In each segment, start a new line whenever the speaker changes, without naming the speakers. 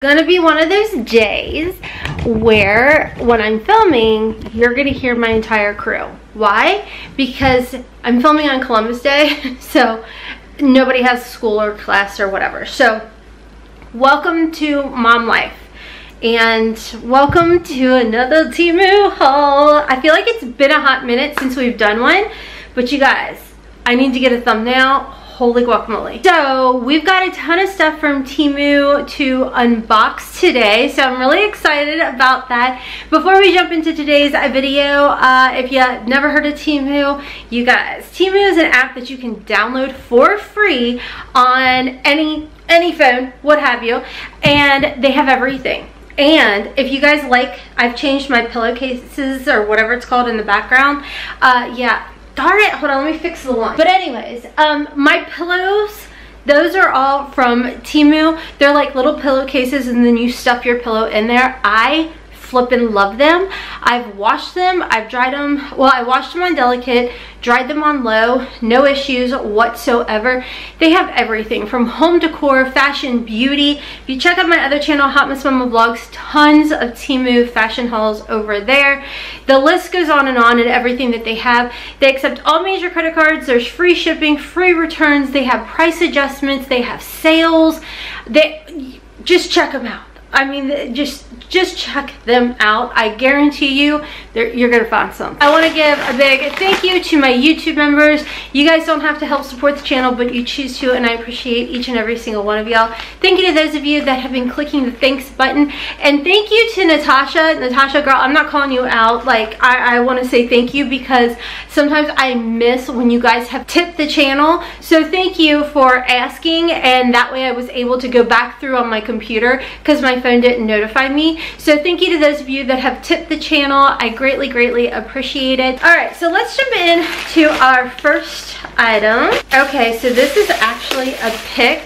Gonna be one of those days where when I'm filming, you're gonna hear my entire crew. Why? Because I'm filming on Columbus Day, so nobody has school or class or whatever. So welcome to Mom Life and welcome to another Temu haul. I feel like it's been a hot minute since we've done one, but you guys, I need to get a thumbnail. Holy guacamole. So we've got a ton of stuff from Temu to unbox today, so I'm really excited about that. Before we jump into today's video, if you never heard of Temu, you guys, Temu is an app that you can download for free on any phone, what have you, and they have everything. And if you guys like, I've changed my pillowcases or whatever it's called in the background. Yeah. Darn it, hold on, let me fix the one. But anyways, my pillows, those are all from Temu. They're like little pillowcases and then you stuff your pillow in there. I flippin' love them. I've washed them, I've dried them. Well, I washed them on delicate, dried them on low, no issues whatsoever. They have everything from home decor, fashion, beauty. If you check out my other channel, Hot Miss Mama Vlogs, tons of Temu fashion hauls over there. The list goes on and everything that they have. They accept all major credit cards. There's free shipping, free returns. They have price adjustments. They have sales. Just check them out. I mean, just check them out. I guarantee you, you're gonna find something. I want to give a big thank you to my YouTube members. You guys don't have to help support the channel, but you choose to, and I appreciate each and every single one of y'all. Thank you to those of you that have been clicking the thanks button, and thank you to Natasha girl. I'm not calling you out. Like, I want to say thank you because sometimes I miss when you guys have tipped the channel. So thank you for asking, and that way I was able to go back through on my computer because my phone didn't notify me. So thank you to those of you that have tipped the channel. I greatly appreciate it. All right, so let's jump in to our first item. Okay, so this is actually a pick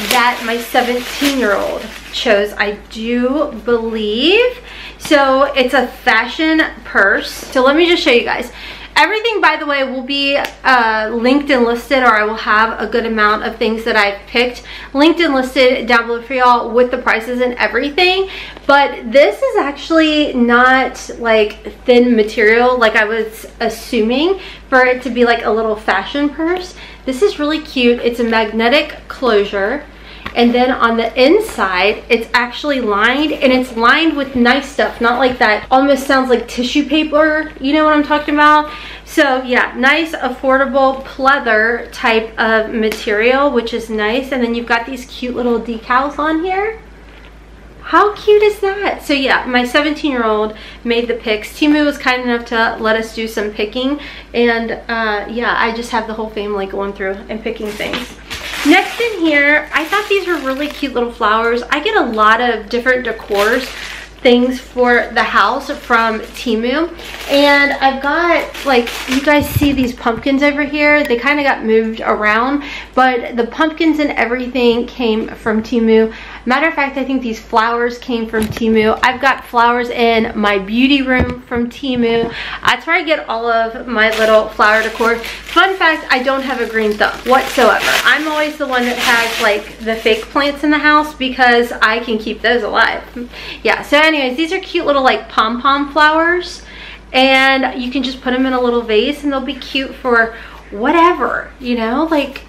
that my 17-year-old chose, I do believe. So it's a fashion purse. So let me just show you guys. Everything, by the way, will be linked and listed, or I will have a good amount of things that I've picked linked and listed down below for y'all with the prices and everything. But this is actually not like thin material like I was assuming for it to be like a little fashion purse. This is really cute. It's a magnetic closure. And then on the inside, it's actually lined, and it's lined with nice stuff, not like that almost sounds like tissue paper, you know what I'm talking about? So yeah, nice, affordable pleather type of material, which is nice. And then you've got these cute little decals on here. How cute is that? So yeah, my 17-year-old made the picks. Temu was kind enough to let us do some picking, and yeah, I just have the whole family going through and picking things. Next in here, I thought these were really cute little flowers. I get a lot of different decors things for the house from Temu, and I've got, like, you guys see these pumpkins over here. They kind of got moved around, but the pumpkins and everything came from Temu. Matter of fact, I think these flowers came from Temu. I've got flowers in my beauty room from Temu. That's where I get all of my little flower decor. Fun fact, I don't have a green thumb whatsoever. I'm always the one that has like the fake plants in the house because I can keep those alive. Yeah, so anyways, these are cute little like pom-pom flowers, and you can just put them in a little vase and they'll be cute for whatever, you know, like,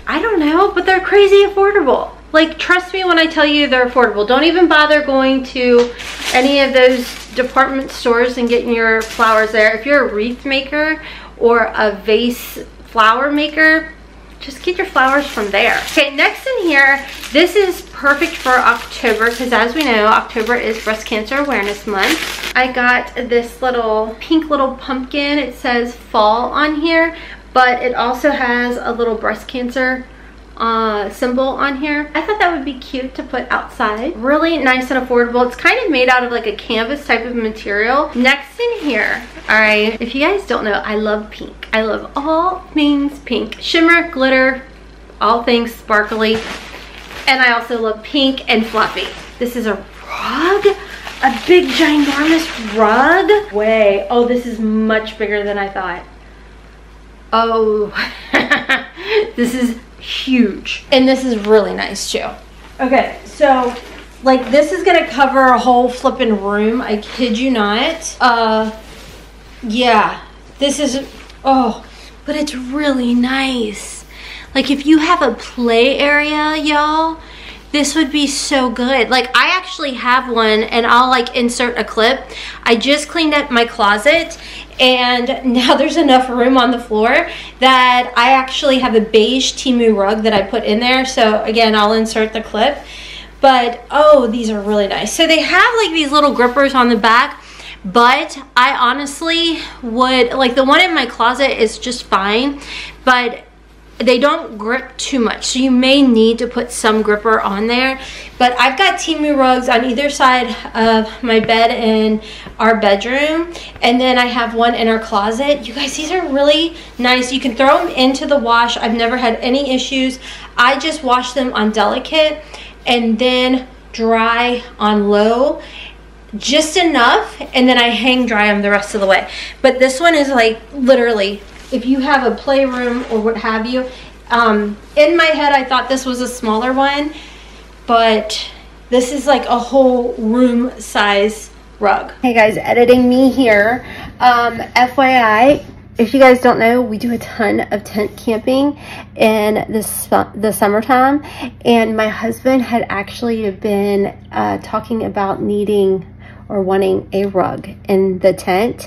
I don't know, but they're crazy affordable. Like, trust me when I tell you they're affordable. Don't even bother going to any of those department stores and getting your flowers there. If you're a wreath maker or a vase flower maker, just get your flowers from there. Okay, next in here, this is perfect for October because, as we know, October is Breast Cancer Awareness Month. I got this little pink little pumpkin. It says fall on here, but it also has a little breast cancer symbol on here. I thought that would be cute to put outside. Really nice and affordable. It's kind of made out of like a canvas type of material. Next in here, all right, if you guys don't know, I love pink. I love all things pink. Shimmer, glitter, all things sparkly. And I also love pink and fluffy. This is a rug, a big ginormous rug. Way, oh, this is much bigger than I thought. Oh, this is huge. And this is really nice too. Okay, so like this is gonna cover a whole flipping room. I kid you not. Yeah, this is, oh, but it's really nice. Like if you have a play area, y'all, this would be so good. Like I actually have one, and I'll like insert a clip. I just cleaned up my closet, and now there's enough room on the floor that I actually have a beige Temu rug that I put in there. So again, I'll insert the clip. But oh, these are really nice. So they have like these little grippers on the back, but I honestly would, like the one in my closet is just fine, but they don't grip too much, so you may need to put some gripper on there. But I've got Temu rugs on either side of my bed in our bedroom, and then I have one in our closet. You guys, these are really nice. You can throw them into the wash. I've never had any issues. I just wash them on delicate and then dry on low, just enough, and then I hang dry them the rest of the way. But this one is like literally, if you have a playroom or what have you, in my head I thought this was a smaller one, but this is like a whole room size rug. Hey guys, editing me here. FYI, if you guys don't know, we do a ton of tent camping in the summertime, and my husband had actually been talking about needing or wanting a rug in the tent.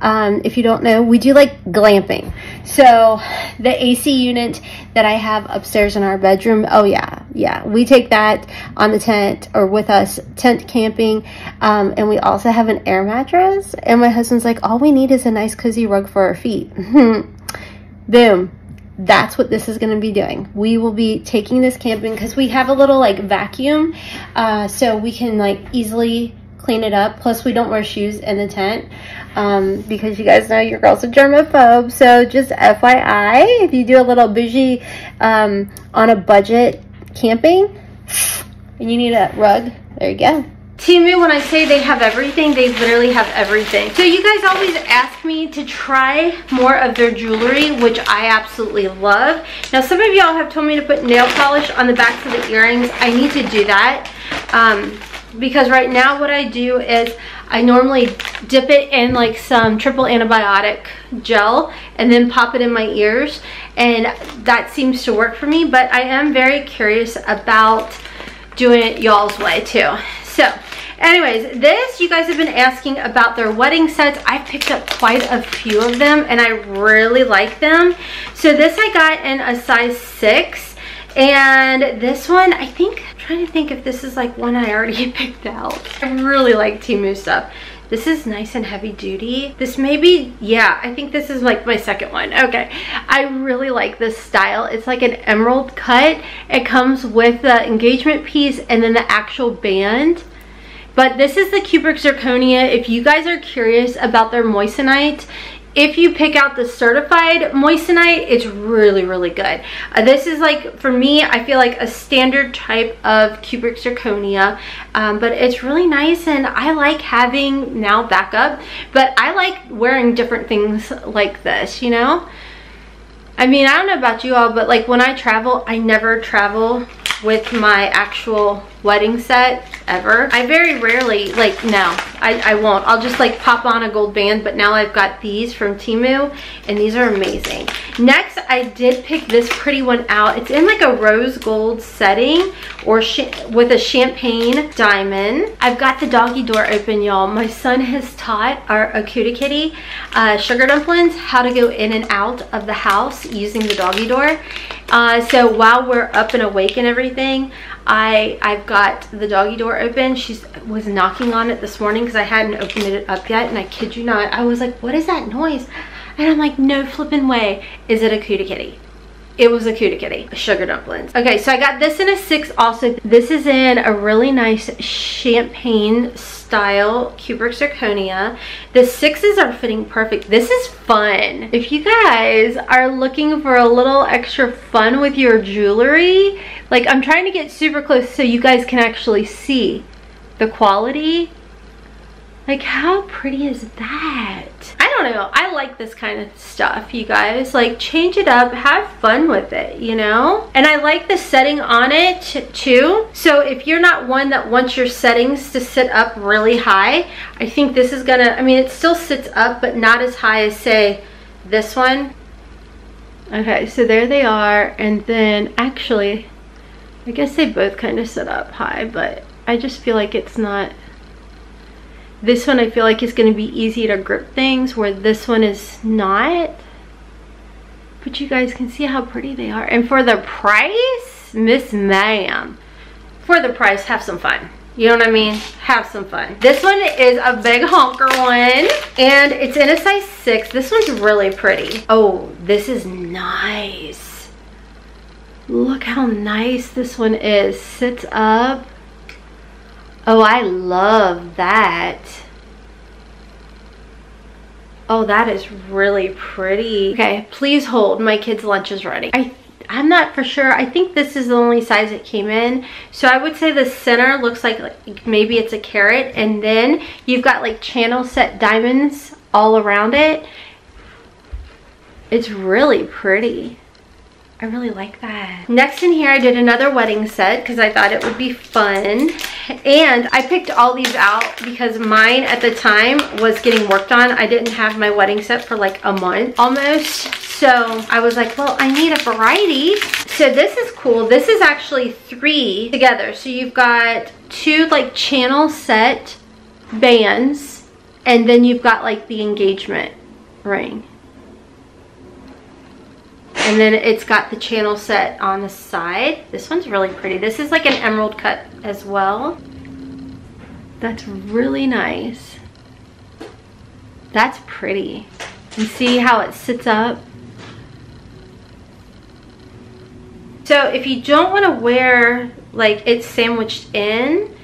If you don't know, we do like glamping. So the AC unit that I have upstairs in our bedroom, oh yeah, we take that on the tent or with us tent camping. And we also have an air mattress, and my husband's like, all we need is a nice cozy rug for our feet. Boom. That's what this is going to be doing. We will be taking this camping because we have a little like vacuum, so we can like easily clean it up. Plus we don't wear shoes in the tent because you guys know your girl's a germaphobe. So just FYI, if you do a little bougie on a budget camping and you need a rug, there you go. Temu, when I say they have everything, they literally have everything. So you guys always ask me to try more of their jewelry, which I absolutely love. Now some of y'all have told me to put nail polish on the backs of the earrings. I need to do that. Because right now what I do is I normally dip it in like some triple antibiotic gel and then pop it in my ears, and that seems to work for me. But I am very curious about doing it y'all's way too. So anyways, this, you guys have been asking about their wedding sets. I've picked up quite a few of them and I really like them. So this I got in a size 6. And this one, I think, I'm trying to think if this is like one I already picked out. I really like Temu stuff. This is nice and heavy duty. This may be, yeah, I think this is like my second one. Okay, I really like this style. It's like an emerald cut. It comes with the engagement piece and then the actual band. But this is the Cupric Zirconia. If you guys are curious about their moissanite, if you pick out the certified moissanite, it's really, really good. This is like, for me, I feel like a standard type of Cupric Zirconia, but it's really nice, and I like having now backup, but I like wearing different things like this, you know? I mean, I don't know about you all, but like when I travel, I never travel with my actual wedding set ever. I very rarely, like, no, I won't. I'll just like pop on a gold band, but now I've got these from Temu and these are amazing. Next, I did pick this pretty one out. It's in like a rose gold setting or with a champagne diamond. I've got the doggy door open, y'all. My son has taught our Akuta Kitty, Sugar Dumplings, how to go in and out of the house using the doggy door. So while we're up and awake and everything, I've got the doggy door open. She was knocking on it this morning because I hadn't opened it up yet, and I kid you not, I was like, what is that noise? And I'm like, no flipping way is it Akuta Kitty. It was Akuta Kitty, Sugar Dumplings. Okay, so I got this in a 6 also. This is in a really nice champagne style Cupric Zirconia. The 6s are fitting perfect. This is fun. If you guys are looking for a little extra fun with your jewelry, like I'm trying to get super close so you guys can actually see the quality. Like, how pretty is that? I don't don't know. I like this kind of stuff, you guys. Like, change it up, have fun with it, you know? And I like the setting on it too. So if you're not one that wants your settings to sit up really high, I think this is gonna, I mean, it still sits up, but not as high as, say, this one. Okay, so there they are. And then actually, I guess they both kind of sit up high, but I just feel like it's not. This one I feel like is going to be easy to grip things, where this one is not. But you guys can see how pretty they are. And for the price, Miss Ma'am, for the price, have some fun. You know what I mean? Have some fun. This one is a big honker one, and it's in a size 6. This one's really pretty. Oh, this is nice. Look how nice this one is. Sits up. Oh, I love that. Oh, that is really pretty. Okay, please hold. My kid's lunch is ready. I'm not for sure. I think this is the only size it came in. So I would say the center looks like maybe it's a carrot. And then you've got like channel set diamonds all around it. It's really pretty. I really like that. Next in here, I did another wedding set because I thought it would be fun. And I picked all these out because mine at the time was getting worked on. I didn't have my wedding set for like a month almost. So I was like, well, I need a variety. So this is cool. This is actually 3 together. So you've got 2 like channel set bands, and then you've got like the engagement ring. And then it's got the channel set on the side. This one's really pretty. This is like an emerald cut as well. That's really nice. That's pretty. You see how it sits up? So if you don't want to wear like it's sandwiched in,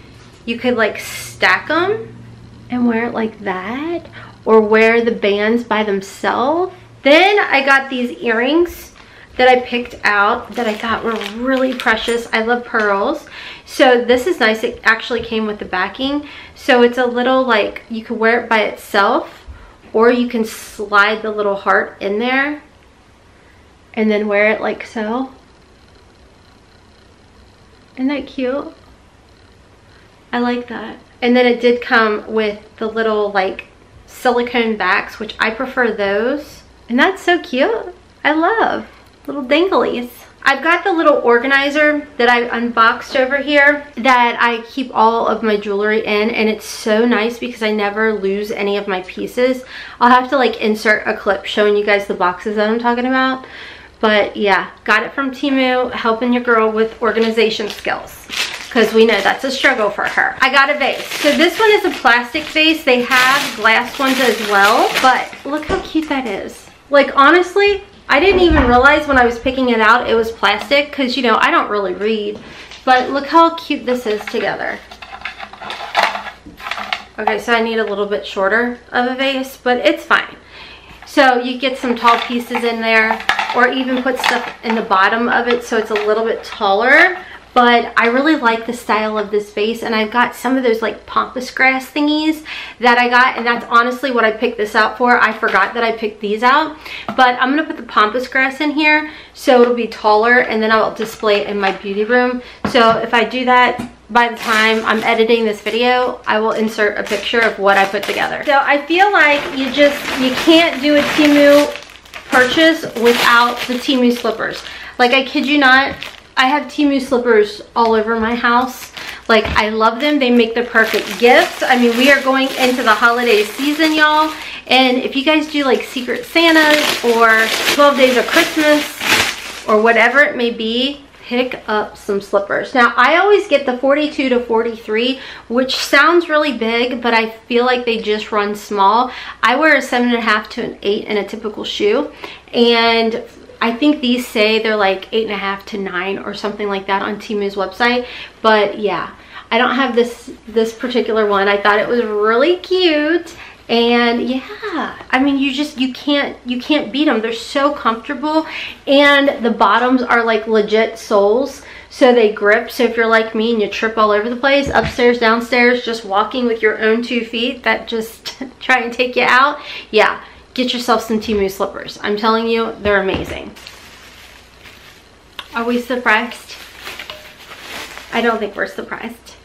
you could like stack them and wear it like that, or wear the bands by themselves. Then I got these earrings that I picked out that I thought were really precious. I love pearls. So this is nice. It actually came with the backing. So it's a little like, you can wear it by itself, or you can slide the little heart in there and then wear it like so. Isn't that cute? I like that. And then it did come with the little like silicone backs, which I prefer those. And that's so cute. I love little danglies. I've got the little organizer that I unboxed over here that I keep all of my jewelry in, and it's so nice because I never lose any of my pieces. I'll have to like insert a clip showing you guys the boxes that I'm talking about. But yeah, got it from Temu, helping your girl with organization skills, because we know that's a struggle for her. I got a vase. So this one is a plastic vase. They have glass ones as well, but look how cute that is. Like, honestly, I didn't even realize when I was picking it out it was plastic, because, you know, I don't really read. But look how cute this is together. Okay, so I need a little bit shorter of a vase, but it's fine. So you get some tall pieces in there, or even put stuff in the bottom of it so it's a little bit taller. But I really like the style of this vase, and I've got some of those like pampas grass thingies that I got, and that's honestly what I picked this out for. I forgot that I picked these out, but I'm gonna put the pampas grass in here so it'll be taller, and then I'll display it in my beauty room. So if I do that, by the time I'm editing this video, I will insert a picture of what I put together. So I feel like you can't do a Temu purchase without the Temu slippers. Like, I kid you not, I have Temu slippers all over my house. Like, I love them. They make the perfect gifts. I mean, we are going into the holiday season, y'all. And if you guys do like Secret Santas or 12 Days of Christmas or whatever it may be, pick up some slippers. Now, I always get the 42 to 43, which sounds really big, but I feel like they just run small. I wear a 7.5 to an 8 in a typical shoe, and I think these say they're like 8.5 to 9 or something like that on Temu's website. But yeah, I don't have this particular one. I thought it was really cute. And yeah, I mean, you can't beat them. They're so comfortable, and the bottoms are like legit soles, so they grip. So if you're like me and you trip all over the place, upstairs, downstairs, just walking with your own 2 feet that just try and take you out, yeah, get yourself some Temu slippers. I'm telling you, they're amazing. Are we surprised? I don't think we're surprised.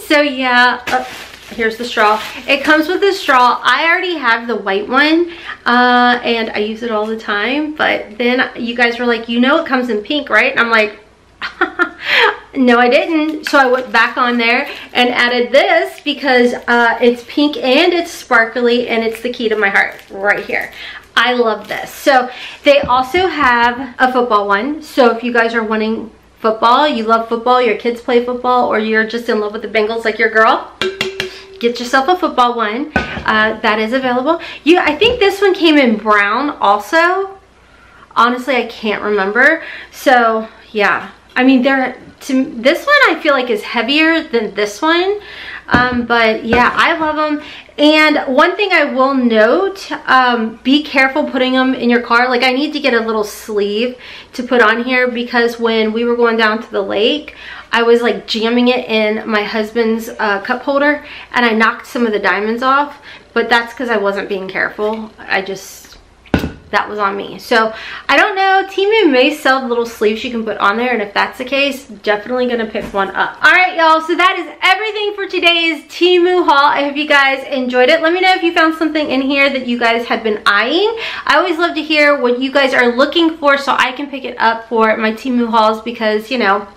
So yeah, here's the straw. It comes with a straw. I already have the white one and I use it all the time, but then you guys were like, you know it comes in pink, right? And I'm like, no I didn't. So I went back on there and added this because it's pink and it's sparkly and it's the key to my heart right here. I love this. So they also have a football one. So if you guys are wanting football, you love football, your kids play football, or you're just in love with the Bengals like your girl, get yourself a football one. That is available. I think this one came in brown also. Honestly, I can't remember. So yeah, I mean, this one I feel like is heavier than this one. But yeah, I love them. And one thing I will note, be careful putting them in your car. Like I need to get a little sleeve to put on here because when we were going down to the lake, I was like jamming it in my husband's cup holder and I knocked some of the diamonds off, but that's because I wasn't being careful. That was on me. So I don't know, Temu may sell little sleeves you can put on there, and if that's the case, definitely gonna pick one up. All right, y'all, so that is everything for today's Temu haul. I hope you guys enjoyed it. Let me know if you found something in here that you guys had been eyeing. I always love to hear what you guys are looking for so I can pick it up for my Temu hauls because, you know,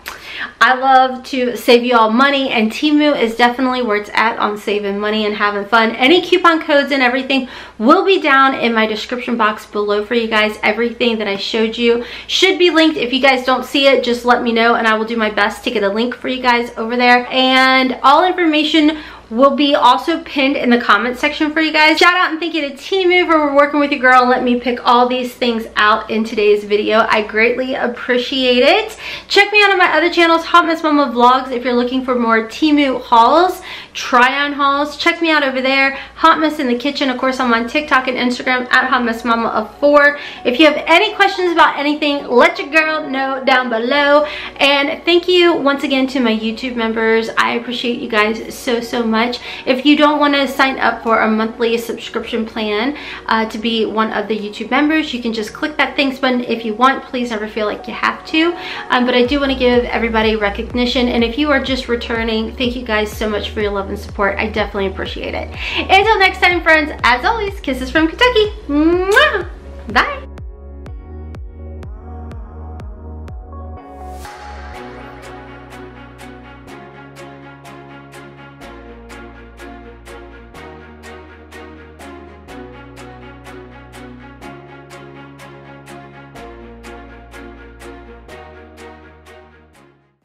I love to save you all money, and Temu is definitely where it's at on saving money and having fun. Any coupon codes and everything will be down in my description box below for you guys. Everything that I showed you should be linked. If you guys don't see it, just let me know and I will do my best to get a link for you guys over there. And all information will be also pinned in the comment section for you guys. Shout out and thank you to Temu for working with your girl and let me pick all these things out in today's video. I greatly appreciate it. Check me out on my other channels, Hot Mess Mama Vlogs, if you're looking for more Temu hauls, try on hauls. Check me out over there, Hot Mess in the Kitchen. Of course, I'm on TikTok and Instagram at Hot Mess Mama of 4. If you have any questions about anything, let your girl know down below. And thank you once again to my YouTube members. I appreciate you guys so much. If you don't want to sign up for a monthly subscription plan to be one of the YouTube members, you can just click that thanks button if you want. Please never feel like you have to. But I do want to give everybody recognition. And if you are just returning, thank you guys so much for your love and support. I definitely appreciate it. Until next time, friends, as always, kisses from Kentucky. Mwah! Bye.